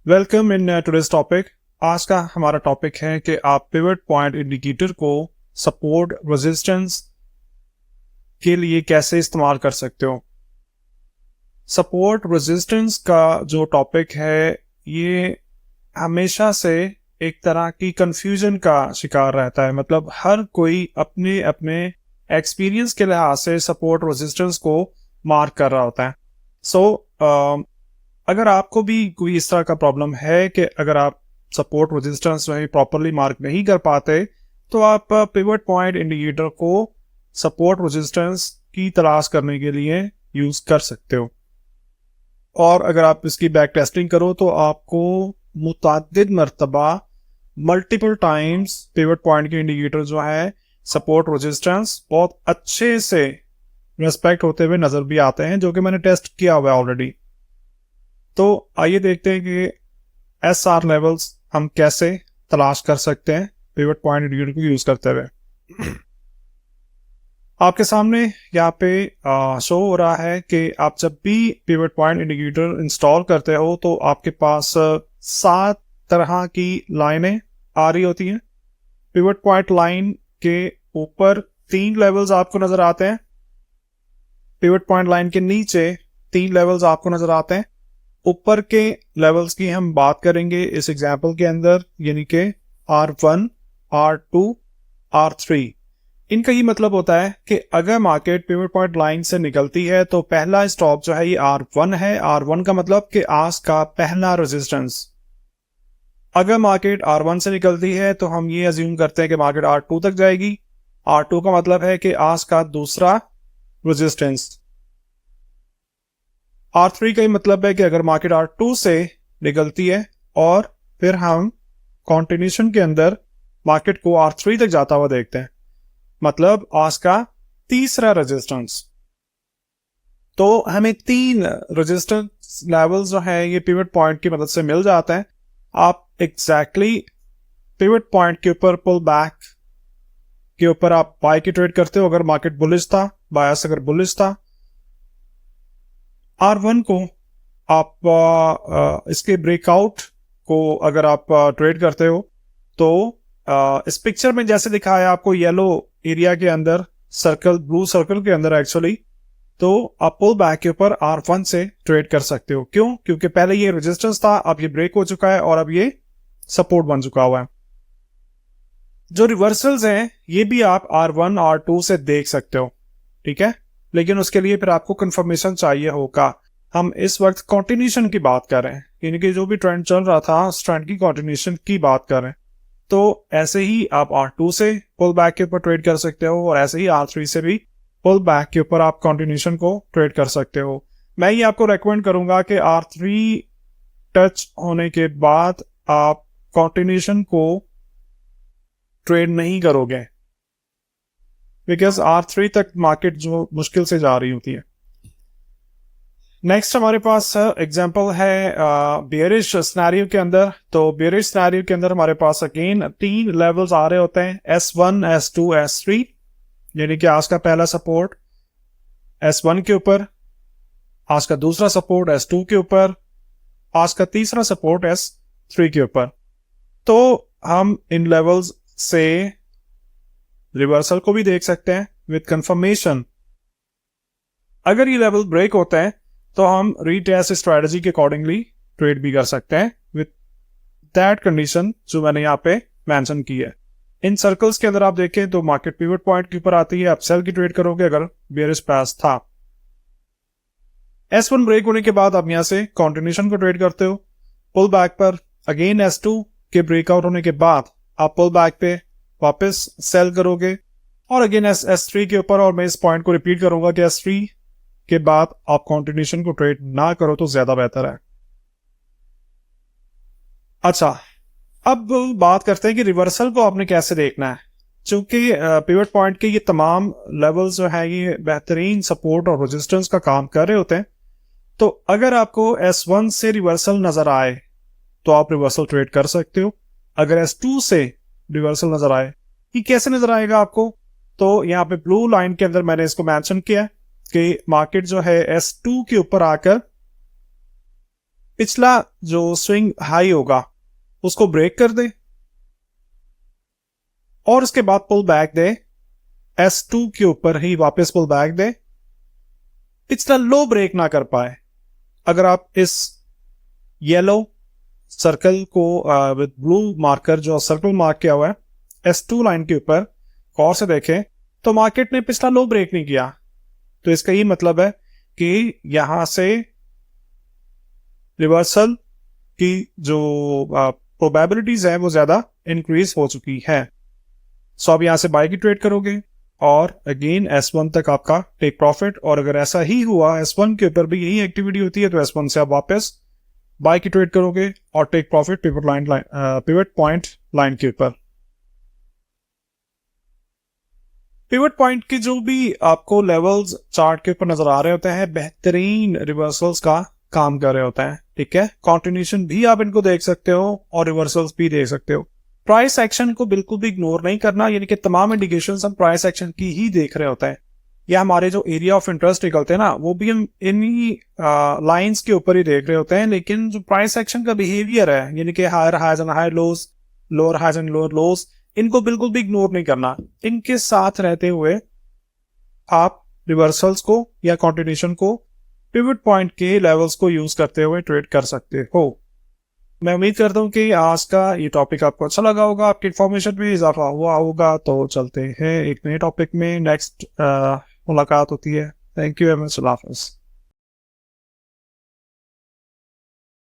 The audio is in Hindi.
Welcome in today's topic. आज का हमारा टॉपिक है कि आप पिवट पॉइंट इंडिकेटर को सपोर्ट रेजिस्टेंस के लिए कैसे इस्तेमाल कर सकते हो। सपोर्ट रेजिस्टेंस का जो टॉपिक है ये हमेशा से एक तरह की कंफ्यूजन का शिकार रहता है। मतलब हर कोई अपने अपने एक्सपीरियंस के लिहाज से सपोर्ट रेजिस्टेंस को मार्क कर रहा होता है। अगर आपको भी कोई इस तरह का प्रॉब्लम है कि अगर आप सपोर्ट रेजिस्टेंस में प्रॉपरली मार्क नहीं कर पाते तो आप पिवट पॉइंट इंडिकेटर को सपोर्ट रेजिस्टेंस की तलाश करने के लिए यूज कर सकते हो। और अगर आप इसकी बैक टेस्टिंग करो तो आपको मुतअद्दिद मरतबा मल्टीपल टाइम्स पिवट पॉइंट के इंडिकेटर जो है सपोर्ट रेजिस्टेंस बहुत अच्छे से रेस्पेक्ट होते हुए नजर भी आते हैं, जो कि मैंने टेस्ट किया हुआ है ऑलरेडी। तो आइए देखते हैं कि एस आर लेवल्स हम कैसे तलाश कर सकते हैं पिवट पॉइंट इंडिकेटर को यूज करते हुए। आपके सामने यहाँ पे शो हो रहा है कि आप जब भी पिवट पॉइंट इंडिकेटर इंस्टॉल करते हो तो आपके पास 7 तरह की लाइनें आ रही होती हैं। पिवट पॉइंट लाइन के ऊपर 3 लेवल्स आपको नजर आते हैं। पिवट पॉइंट लाइन के नीचे 3 लेवल्स आपको नजर आते हैं। ऊपर के लेवल्स की हम बात करेंगे इस एग्जाम्पल के अंदर, यानी कि R1, R2, R3। इनका ये मतलब होता है कि अगर मार्केट पिवट पॉइंट लाइन से निकलती है तो पहला स्टॉप जो है ये R1 है। R1 का मतलब कि आज का पहला रेजिस्टेंस। अगर मार्केट R1 से निकलती है तो हम ये अज्यूम करते हैं कि मार्केट R2 तक जाएगी। R2 का मतलब है कि आज का दूसरा रेजिस्टेंस। R3 का ही मतलब है कि अगर मार्केट R2 से निकलती है और फिर हम कॉन्टिन्यूशन के अंदर मार्केट को R3 तक जाता हुआ देखते हैं, मतलब आज का तीसरा रेजिस्टेंस। तो हमें 3 रेजिस्टेंस लेवल्स जो है ये पिवट पॉइंट की मदद से मिल जाते हैं। आप एग्जैक्टली पिवट पॉइंट के ऊपर पुल बैक के ऊपर आप बाय की ट्रेड करते हो। अगर मार्केट बुलिश था, बायस अगर बुलिश था, R1 को आप इसके ब्रेकआउट को अगर आप ट्रेड करते हो तो इस पिक्चर में जैसे दिखाया है आपको येलो एरिया के अंदर सर्कल, ब्लू सर्कल के अंदर एक्चुअली, तो आप पुल बैक के ऊपर R1 से ट्रेड कर सकते हो। क्यों? क्योंकि पहले ये रेजिस्टेंस था, अब ये ब्रेक हो चुका है और अब ये सपोर्ट बन चुका हुआ है। जो रिवर्सल्स हैं ये भी आप R1, R2 से देख सकते हो, ठीक है। लेकिन उसके लिए फिर आपको कंफर्मेशन चाहिए होगा। हम इस वक्त कॉन्टिन्यूशन की बात कर रहे हैं, यानी कि जो भी ट्रेंड चल रहा था उस ट्रेंड की कॉन्टिन्यूशन की बात कर रहे हैं। तो ऐसे ही आप R2 से पुल बैक के ऊपर ट्रेड कर सकते हो और ऐसे ही R3 से भी पुल बैक के ऊपर आप कॉन्टिन्यूशन को ट्रेड कर सकते हो। मैं ये आपको रेकमेंड करूंगा कि R3 टच होने के बाद आप कॉन्टिन्यूशन को ट्रेड नहीं करोगे, बिकॉज R3 तक मार्केट जो मुश्किल से जा रही होती है। नेक्स्ट हमारे पास एग्जांपल है बेयरिश सिनेरियो के अंदर। तो बेयरिश सिनेरियो के अंदर हमारे पास अगेन 3 लेवल्स आ रहे होते हैं, S1, S2, S3। यानी कि आज का पहला सपोर्ट S1 के ऊपर, आज का दूसरा सपोर्ट S2 के ऊपर, आज का तीसरा सपोर्ट S3 के ऊपर। तो हम इन लेवल्स से रिवर्सल को भी देख सकते हैं विद कंफर्मेशन। अगर ये लेवल ब्रेक होता है तो हम रीटेस्ट स्ट्रेटजी के अकॉर्डिंगली ट्रेड भी कर सकते हैं विद दैट कंडीशन जो मैंने यहाँ पे मेंशन की है। इन सर्कल्स के अंदर आप देखें तो मार्केट पिवट पॉइंट के ऊपर आती है, आप सेल की ट्रेड करोगे अगर बेयरिश पास था। S1 ब्रेक होने के बाद आप यहाँ से कॉन्टिन्यूशन को ट्रेड करते हो। पुल बैक पर अगेन S2 के ब्रेकआउट होने के बाद आप पुल बैक पे वापस सेल करोगे और अगेन S3 के ऊपर। और मैं इस पॉइंट को रिपीट करूंगा कि S3 के बाद आप कॉन्टिन्यूशन को ट्रेड ना करो तो ज्यादा बेहतर है। अच्छा, अब बात करते हैं कि रिवर्सल को आपने कैसे देखना है। चूंकि पिवट पॉइंट के ये तमाम लेवल्स जो है ये बेहतरीन सपोर्ट और रेजिस्टेंस का काम कर रहे होते हैं, तो अगर आपको S1 से रिवर्सल नजर आए तो आप रिवर्सल ट्रेड कर सकते हो। अगर S2 से रिवर्सल नजर आए, ये कैसे नजर आएगा आपको? तो यहाँ पे ब्लू लाइन के अंदर मैंने इसको मेंशन किया कि मार्केट जो है S2 के ऊपर आकर पिछला जो स्विंग हाई होगा उसको ब्रेक कर दे और उसके बाद पुल बैक दे, S2 के ऊपर ही वापस पुल बैक दे, पिछला लो ब्रेक ना कर पाए। अगर आप इस येलो सर्कल को विद ब्लू मार्कर जो सर्कल मार्क किया हुआ है S2 लाइन के ऊपर गौर से देखें तो मार्केट ने पिछला लो ब्रेक नहीं किया, तो इसका ये मतलब है कि यहां से रिवर्सल की जो प्रोबेबिलिटीज है वो ज्यादा इंक्रीज हो चुकी है। सो आप यहां से बाय की ट्रेड करोगे और अगेन S1 तक आपका टेक प्रॉफिट, और अगर ऐसा ही हुआ S1 के ऊपर भी यही एक्टिविटी होती है तो S1 से आप वापस बाय की ट्रेड करोगे और take profit pivot point line के ऊपर। पिवट पॉइंट के जो भी आपको लेवल्स चार्ट के ऊपर नजर आ रहे होते हैं बेहतरीन रिवर्सल्स का काम कर रहे होते हैं, ठीक है। कॉन्टिन्यूशन भी आप इनको देख सकते हो और रिवर्सल्स भी देख सकते हो। प्राइस एक्शन को बिल्कुल भी इग्नोर नहीं करना, यानी कि तमाम इंडिकेशंस हम प्राइस एक्शन की ही देख रहे होते हैं, या हमारे जो एरिया ऑफ इंटरेस्ट निकलते हैं ना वो भी हम इन्हीं लाइंस के ऊपर ही देख रहे होते हैं। लेकिन जो प्राइस एक्शन का बिहेवियर है, यानी कि higher highs and higher lows, lower highs and lower lows, इनको बिल्कुल भी इग्नोर नहीं करना। इनके साथ रहते हुए आप रिवर्सल्स को या कॉन्टिन्यूशन को पिवट पॉइंट के लेवल्स को यूज करते हुए ट्रेड कर सकते हो। मैं उम्मीद करता हूँ कि आज का ये टॉपिक आपको अच्छा लगा होगा, आपकी इन्फॉर्मेशन भी इजाफा हुआ होगा। तो चलते हैं एक नए टॉपिक में, नेक्स्ट मुलाकात होती है। थैंक यू वेरी मच, अल्लाह हाफ़िज़।